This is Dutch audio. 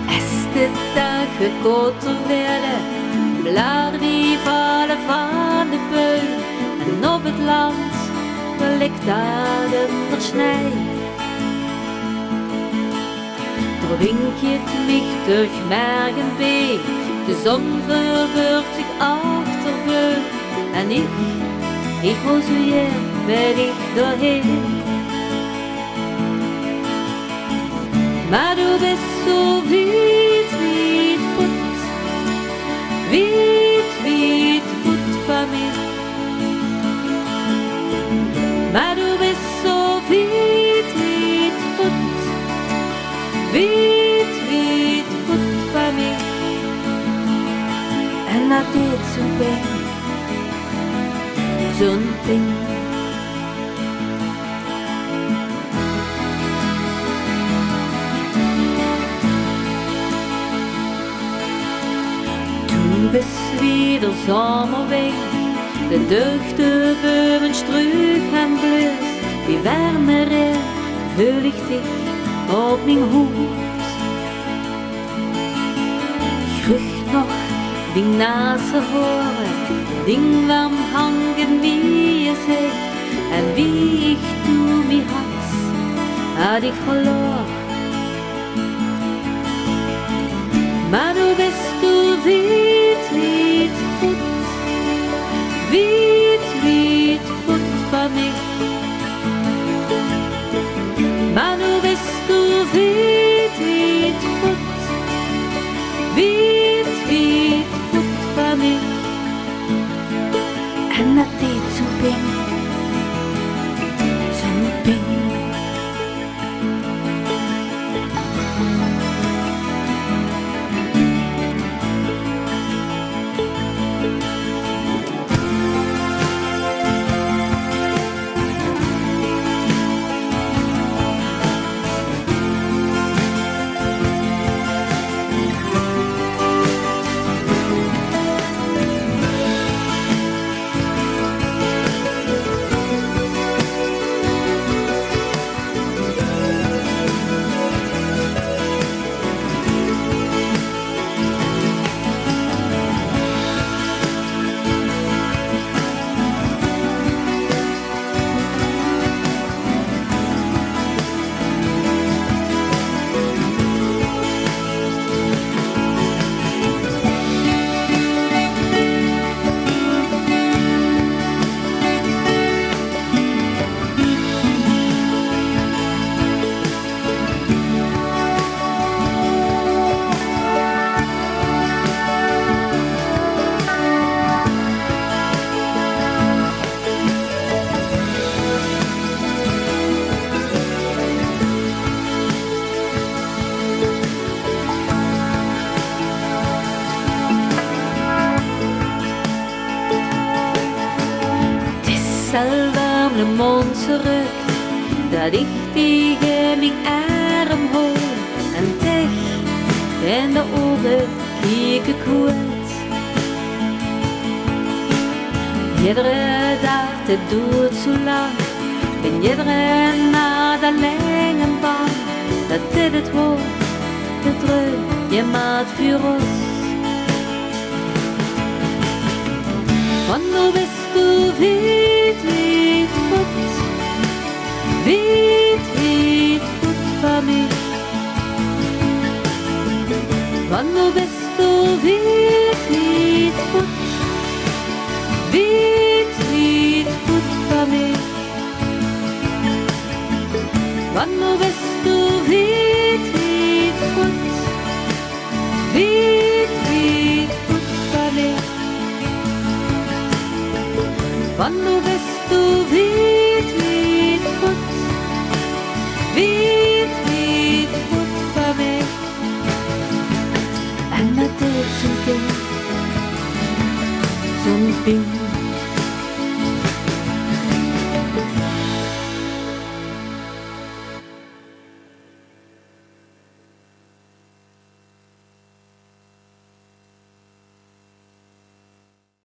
Als de dagen korter werden, bladeren die vallen van de beul. En op het land ligt daar de versnij. Er winkelt mich durch Mergenbeek, de zon verbergt zich achter Beul. En ik was weer bij dich doorheen. Maar du bist so weit, weit fort, weit, weit fort von mir. Maar du bist so weit, weit fort, weit, weit fort von mir. En dat deed zo'n pijn, zo'n pijn. Du bist wieder Sommer weg, de deugde Böhmen struiken blöst. Wie wärmer fühl ich dich auf mein Hut. Ich riecht noch die Nasenhaare, ding warm hangen wie es hecht. En wie ich du mich had ich verloren. Maar du bist du weit, weit fort, weit, weit fort von mich. Maar du bist du weit, weit fort, weit, weit fort von mich. En dat deed zo'n pijn, zo'n pijn. Selber de mond zurück, dat ich tegen mijn arm hol. En dich in de ogen kieken kurz. Iedere dag, het duurt zo lang. En iedere na de lange baan. Dat dit het wordt, de druk je maat voor ons. Want nu bist du weit, weit fort, weit, weit fort von mir. Want nu bist du weit, weit fort, weit, weit fort von mir. Want nu bist du weit, weit fort, weit, weit fort von mir. Want nu bist du weit, weit fort, weit, weit fort von mir. En dat deed zo'n pijn, zo'n pijn.